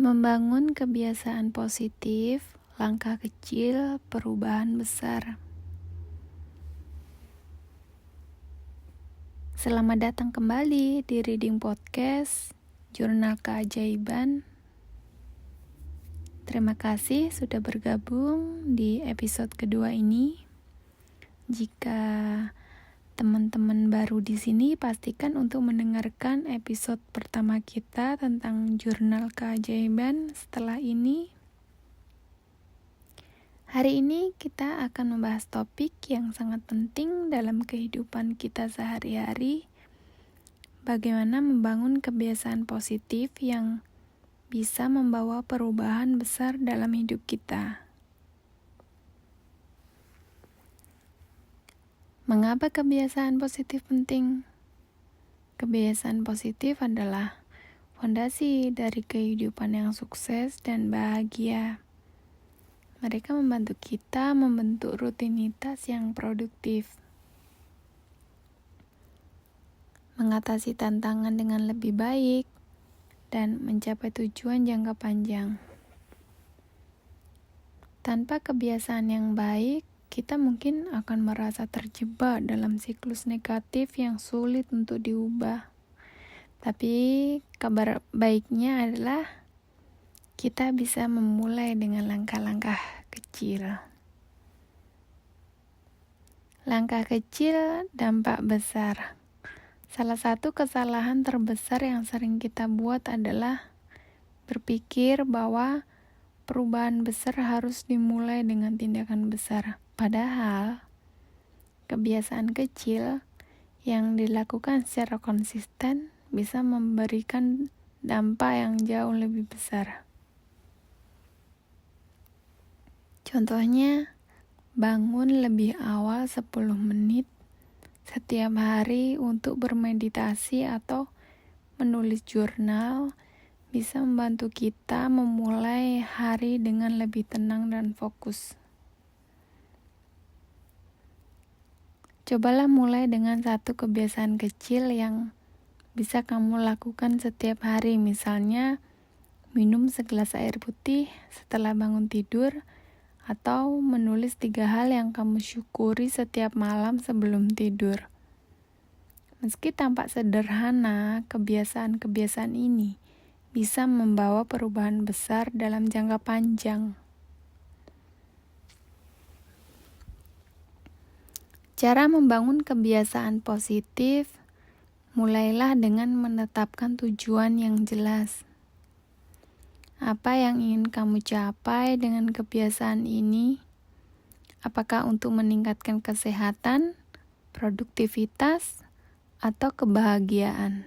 Membangun kebiasaan positif, langkah kecil, perubahan besar. Selamat datang kembali di Reading Podcast, Jurnal Keajaiban. Terima kasih sudah bergabung di episode kedua ini. Jika teman-teman baru di sini, pastikan untuk mendengarkan episode pertama kita tentang Jurnal Keajaiban setelah ini. Hari ini kita akan membahas topik yang sangat penting dalam kehidupan kita sehari-hari. Bagaimana membangun kebiasaan positif yang bisa membawa perubahan besar dalam hidup kita. Mengapa kebiasaan positif penting? Kebiasaan positif adalah fondasi dari kehidupan yang sukses dan bahagia. Mereka membantu kita membentuk rutinitas yang produktif, mengatasi tantangan dengan lebih baik, dan mencapai tujuan jangka panjang. Tanpa kebiasaan yang baik, kita mungkin akan merasa terjebak dalam siklus negatif yang sulit untuk diubah. Tapi kabar baiknya adalah kita bisa memulai dengan langkah-langkah kecil. Langkah kecil, dampak besar. Salah satu kesalahan terbesar yang sering kita buat adalah berpikir bahwa perubahan besar harus dimulai dengan tindakan besar. Padahal, kebiasaan kecil yang dilakukan secara konsisten bisa memberikan dampak yang jauh lebih besar. Contohnya, bangun lebih awal 10 menit setiap hari untuk bermeditasi atau menulis jurnal bisa membantu kita memulai hari dengan lebih tenang dan fokus. Cobalah mulai dengan satu kebiasaan kecil yang bisa kamu lakukan setiap hari. Misalnya, minum segelas air putih setelah bangun tidur, atau menulis 3 hal yang kamu syukuri setiap malam sebelum tidur. Meski tampak sederhana, kebiasaan-kebiasaan ini bisa membawa perubahan besar dalam jangka panjang. Cara membangun kebiasaan positif, mulailah dengan menetapkan tujuan yang jelas. Apa yang ingin kamu capai dengan kebiasaan ini? Apakah untuk meningkatkan kesehatan, produktivitas, atau kebahagiaan?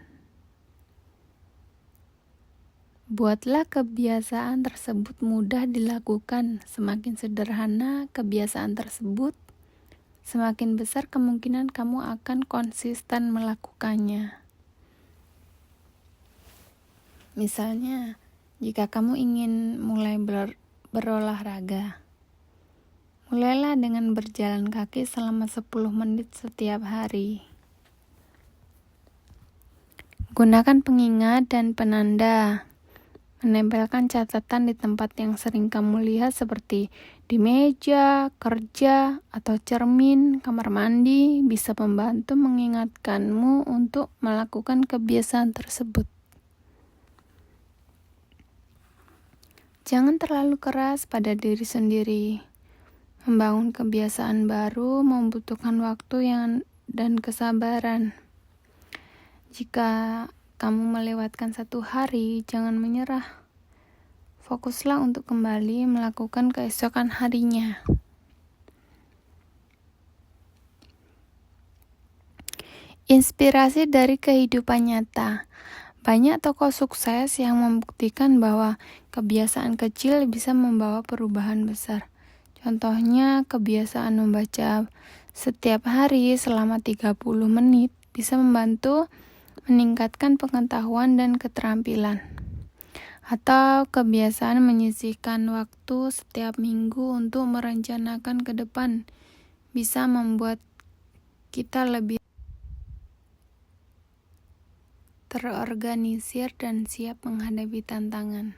Buatlah kebiasaan tersebut mudah dilakukan. Semakin sederhana kebiasaan tersebut, semakin besar kemungkinan kamu akan konsisten melakukannya. Misalnya, jika kamu ingin mulai berolahraga, mulailah dengan berjalan kaki selama 10 menit setiap hari. Gunakan pengingat dan penanda. Menempelkan catatan di tempat yang sering kamu lihat seperti di meja, kerja, atau cermin, kamar mandi bisa membantu mengingatkanmu untuk melakukan kebiasaan tersebut. Jangan terlalu keras pada diri sendiri. Membangun kebiasaan baru membutuhkan waktu dan kesabaran. Jika kamu melewatkan satu hari, jangan menyerah. Fokuslah untuk kembali melakukan keesokan harinya. Inspirasi dari kehidupan nyata. Banyak tokoh sukses yang membuktikan bahwa kebiasaan kecil bisa membawa perubahan besar. Contohnya, kebiasaan membaca setiap hari selama 30 menit bisa membantu meningkatkan pengetahuan dan keterampilan. Atau kebiasaan menyisihkan waktu setiap minggu untuk merencanakan ke depan bisa membuat kita lebih terorganisir dan siap menghadapi tantangan.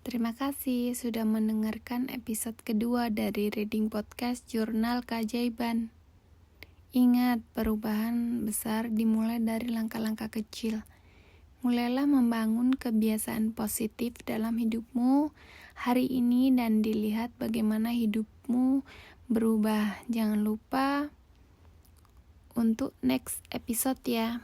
Terima kasih sudah mendengarkan episode kedua dari Reading Podcast Jurnal Keajaiban. Ingat, perubahan besar dimulai dari langkah-langkah kecil. Mulailah membangun kebiasaan positif dalam hidupmu hari ini dan dilihat bagaimana hidupmu berubah. Jangan lupa untuk next episode ya.